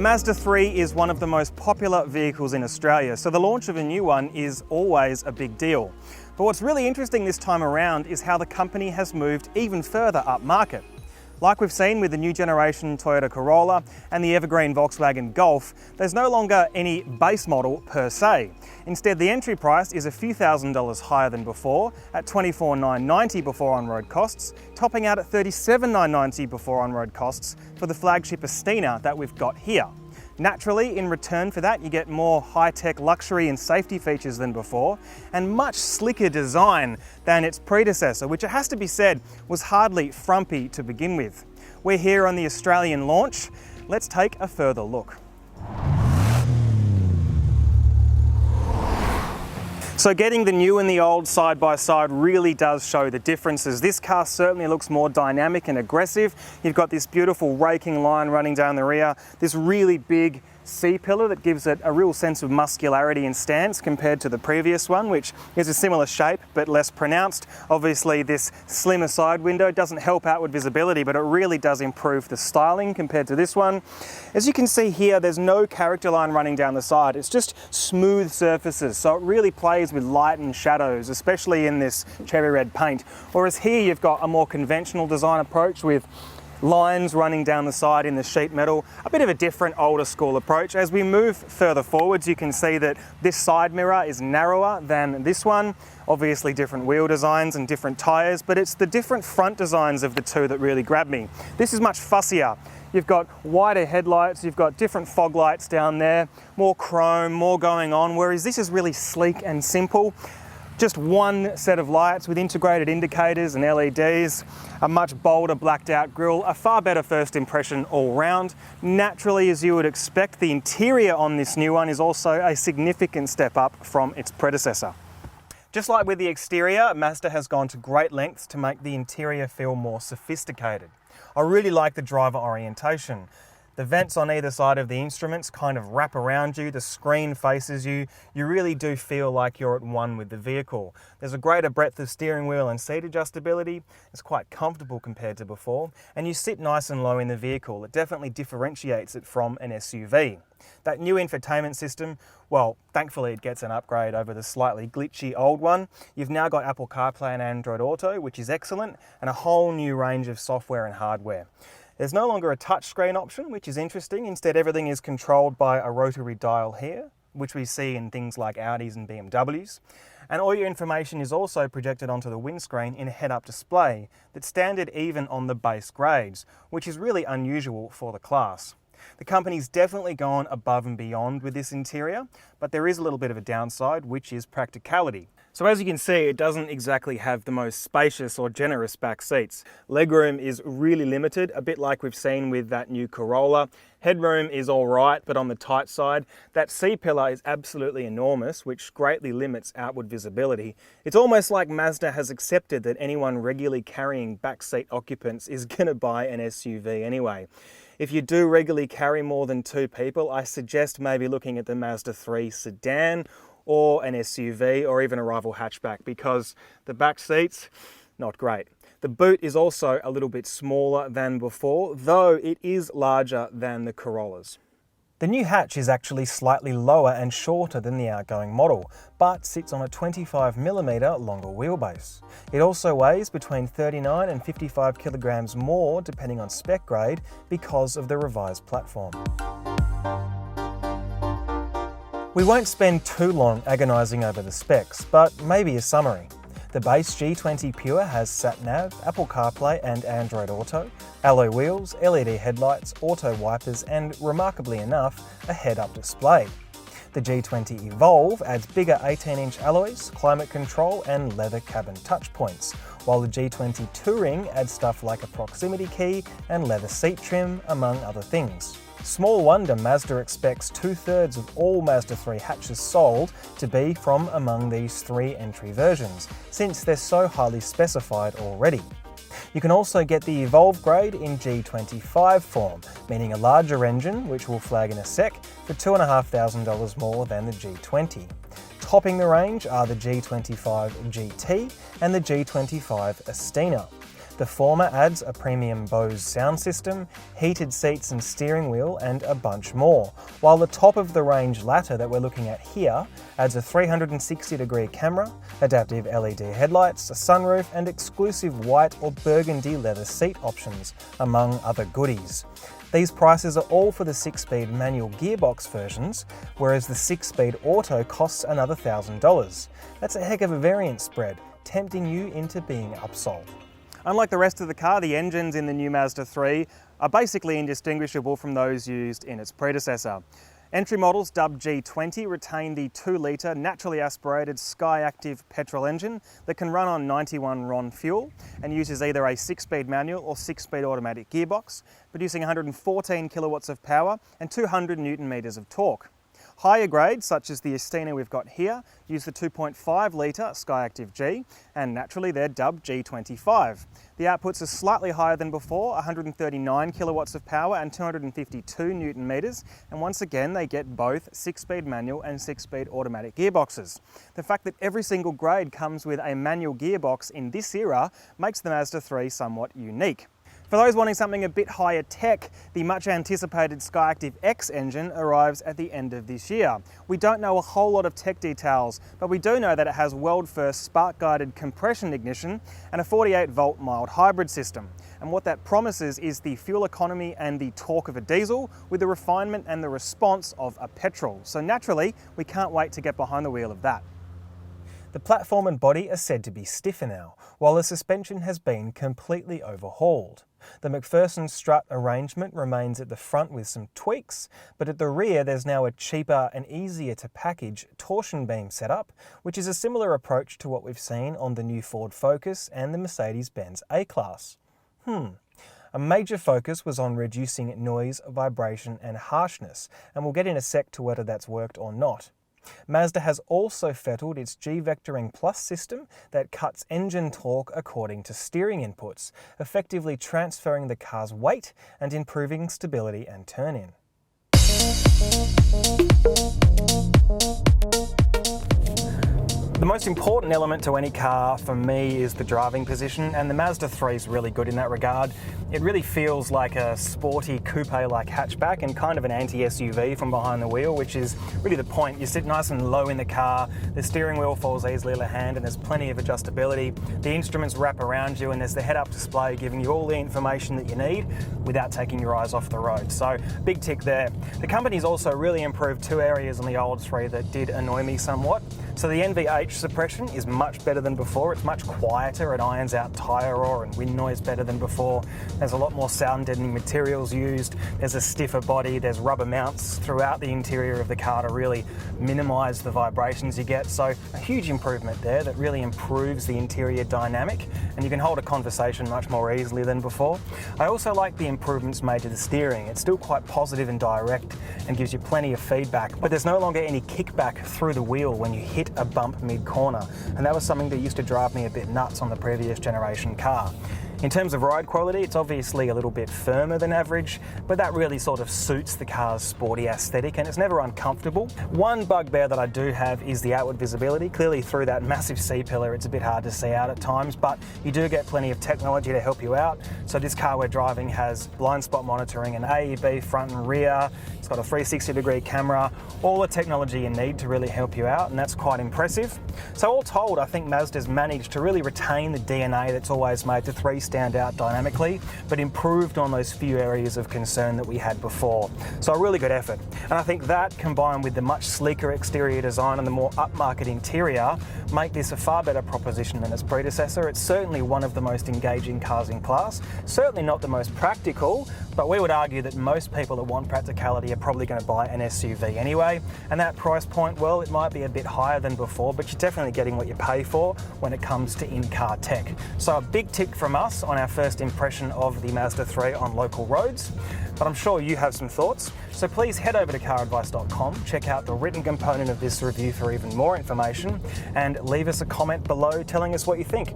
Mazda 3 is one of the most popular vehicles in Australia, so the launch of a new one is always a big deal. But what's really interesting this time around is how the company has moved even further up market. Like we've seen with the new generation Toyota Corolla and the evergreen Volkswagen Golf, there's no longer any base model per se. Instead, the entry price is a few $1,000s higher than before, at $24,990 before on-road costs, topping out at $37,990 before on-road costs for the flagship Estina that we've got here. Naturally, in return for that, you get more high-tech luxury and safety features than before, and much slicker design than its predecessor, which it has to be said was hardly frumpy to begin with. We're here on the Australian launch. Let's take a further look. So getting the new and the old side by side really does show the differences. This car certainly looks more dynamic and aggressive. You've got this beautiful raking line running down the rear, this really big C-pillar that gives it a real sense of muscularity and stance compared to the previous one, which is a similar shape but less pronounced. Obviously this slimmer side window doesn't help outward visibility, but it really does improve the styling compared to this one. As you can see here, there's no character line running down the side. It's just smooth surfaces, so it really plays with light and shadows, especially in this cherry red paint. Whereas here you've got a more conventional design approach with lines running down the side in the sheet metal, a bit of a different older school approach. As we move further forwards, you can see that this side mirror is narrower than this one. Obviously different wheel designs and different tyres, but it's the different front designs of the two that really grab me. This is much fussier. You've got wider headlights, you've got different fog lights down there, more chrome, more going on, whereas this is really sleek and simple. Just one set of lights with integrated indicators and LEDs, a much bolder blacked out grille, a far better first impression all round. Naturally, as you would expect, the interior on this new one is also a significant step up from its predecessor. Just like with the exterior, Mazda has gone to great lengths to make the interior feel more sophisticated. I really like the driver orientation. The vents on either side of the instruments kind of wrap around you, the screen faces you. You really do feel like you're at one with the vehicle. There's a greater breadth of steering wheel and seat adjustability. It's quite comfortable compared to before, and you sit nice and low in the vehicle. It definitely differentiates it from an SUV. That new infotainment system, well, thankfully it gets an upgrade over the slightly glitchy old one. You've now got Apple CarPlay and Android Auto, which is excellent, and a whole new range of software and hardware. There's no longer a touchscreen option, which is interesting. Instead, everything is controlled by a rotary dial here, which we see in things like Audis and BMWs. And all your information is also projected onto the windscreen in a head-up display that's standard even on the base grades, which is really unusual for the class. The company's definitely gone above and beyond with this interior, but there is a little bit of a downside, which is practicality. So as you can see, it doesn't exactly have the most spacious or generous back seats. Legroom is really limited, a bit like we've seen with that new Corolla. Headroom is all right, but on the tight side. That C-pillar is absolutely enormous, which greatly limits outward visibility. It's almost like Mazda has accepted that anyone regularly carrying backseat occupants is going to buy an SUV anyway. If you do regularly carry more than two people, I suggest maybe looking at the Mazda 3 sedan or an SUV or even a rival hatchback, because the back seats, not great. The boot is also a little bit smaller than before, though it is larger than the Corollas. The new hatch is actually slightly lower and shorter than the outgoing model, but sits on a 25mm longer wheelbase. It also weighs between 39 and 55 kilograms more depending on spec grade because of the revised platform. We won't spend too long agonising over the specs, but maybe a summary. The base G20 Pure has sat-nav, Apple CarPlay and Android Auto, alloy wheels, LED headlights, auto wipers and, remarkably enough, a head-up display. The G20 Evolve adds bigger 18-inch alloys, climate control and leather cabin touchpoints, while the G20 Touring adds stuff like a proximity key and leather seat trim, among other things. Small wonder Mazda expects 2/3 of all Mazda 3 hatches sold to be from among these three entry versions, since they're so highly specified already. You can also get the Evolve grade in G25 form, meaning a larger engine, which we'll flag in a sec, for $2,500 more than the G20. Topping the range are the G25 GT and the G25 Estina. The former adds a premium Bose sound system, heated seats and steering wheel, and a bunch more, while the top of the range latter that we're looking at here adds a 360-degree camera, adaptive LED headlights, a sunroof, and exclusive white or burgundy leather seat options, among other goodies. These prices are all for the 6-speed manual gearbox versions, whereas the 6-speed auto costs another $1,000. That's a heck of a variance spread, tempting you into being upsold. Unlike the rest of the car, the engines in the new Mazda 3 are basically indistinguishable from those used in its predecessor. Entry models dubbed G20 retain the 2-litre naturally aspirated Skyactiv petrol engine that can run on 91 RON fuel and uses either a 6-speed manual or 6-speed automatic gearbox, producing 114 kilowatts of power and 200 newton meters of torque. Higher grades, such as the Estina we've got here, use the 2.5-litre Skyactiv G, and naturally they're dubbed G25. The outputs are slightly higher than before, 139 kilowatts of power and 252 newton meters, and once again they get both 6-speed manual and 6-speed automatic gearboxes. The fact that every single grade comes with a manual gearbox in this era makes the Mazda 3 somewhat unique. For those wanting something a bit higher tech, the much anticipated Skyactiv X engine arrives at the end of this year. We don't know a whole lot of tech details, but we do know that it has world-first spark-guided compression ignition and a 48-volt mild hybrid system. And what that promises is the fuel economy and the torque of a diesel with the refinement and the response of a petrol. So naturally, we can't wait to get behind the wheel of that. The platform and body are said to be stiffer now, while the suspension has been completely overhauled. The McPherson strut arrangement remains at the front with some tweaks, but at the rear there's now a cheaper and easier to package torsion beam setup, which is a similar approach to what we've seen on the new Ford Focus and the Mercedes-Benz A-Class. A major focus was on reducing noise, vibration and harshness, and we'll get in a sec to whether that's worked or not. Mazda has also fettled its G-Vectoring Plus system that cuts engine torque according to steering inputs, effectively transferring the car's weight and improving stability and turn-in. The most important element to any car for me is the driving position, and the Mazda 3 is really good in that regard. It really feels like a sporty coupe-like hatchback and kind of an anti-SUV from behind the wheel, which is really the point. You sit nice and low in the car, the steering wheel falls easily to hand and there's plenty of adjustability. The instruments wrap around you and there's the head-up display giving you all the information that you need without taking your eyes off the road. So, big tick there. The company's also really improved 2 areas on the old 3 that did annoy me somewhat. So the NVH suppression is much better than before. It's much quieter. It irons out tyre roar and wind noise better than before. There's a lot more sound deadening materials used. There's a stiffer body. There's rubber mounts throughout the interior of the car to really minimise the vibrations you get. So a huge improvement there that really improves the interior dynamic, and you can hold a conversation much more easily than before. I also like the improvements made to the steering. It's still quite positive and direct and gives you plenty of feedback, but there's no longer any kickback through the wheel when you hit a bump mid-corner, and that was something that used to drive me a bit nuts on the previous generation car. In terms of ride quality, it's obviously a little bit firmer than average, but that really sort of suits the car's sporty aesthetic and it's never uncomfortable. One bugbear that I do have is the outward visibility. Clearly through that massive C-pillar it's a bit hard to see out at times, but you do get plenty of technology to help you out. So this car we're driving has blind spot monitoring and AEB front and rear. It's got a 360-degree camera, all the technology you need to really help you out, and that's quite impressive. So all told, I think Mazda's managed to really retain the DNA that's always made the 3 stand out dynamically, but improved on those few areas of concern that we had before. So a really good effort. And I think that, combined with the much sleeker exterior design and the more upmarket interior, make this a far better proposition than its predecessor. It's certainly one of the most engaging cars in class, certainly not the most practical, but we would argue that most people that want practicality are probably going to buy an SUV anyway. And that price point, well, it might be a bit higher than before, but you're definitely getting what you pay for when it comes to in-car tech. So a big tick from us on our first impression of the Mazda 3 on local roads, but I'm sure you have some thoughts. So please head over to caradvice.com, check out the written component of this review for even more information, and leave us a comment below telling us what you think.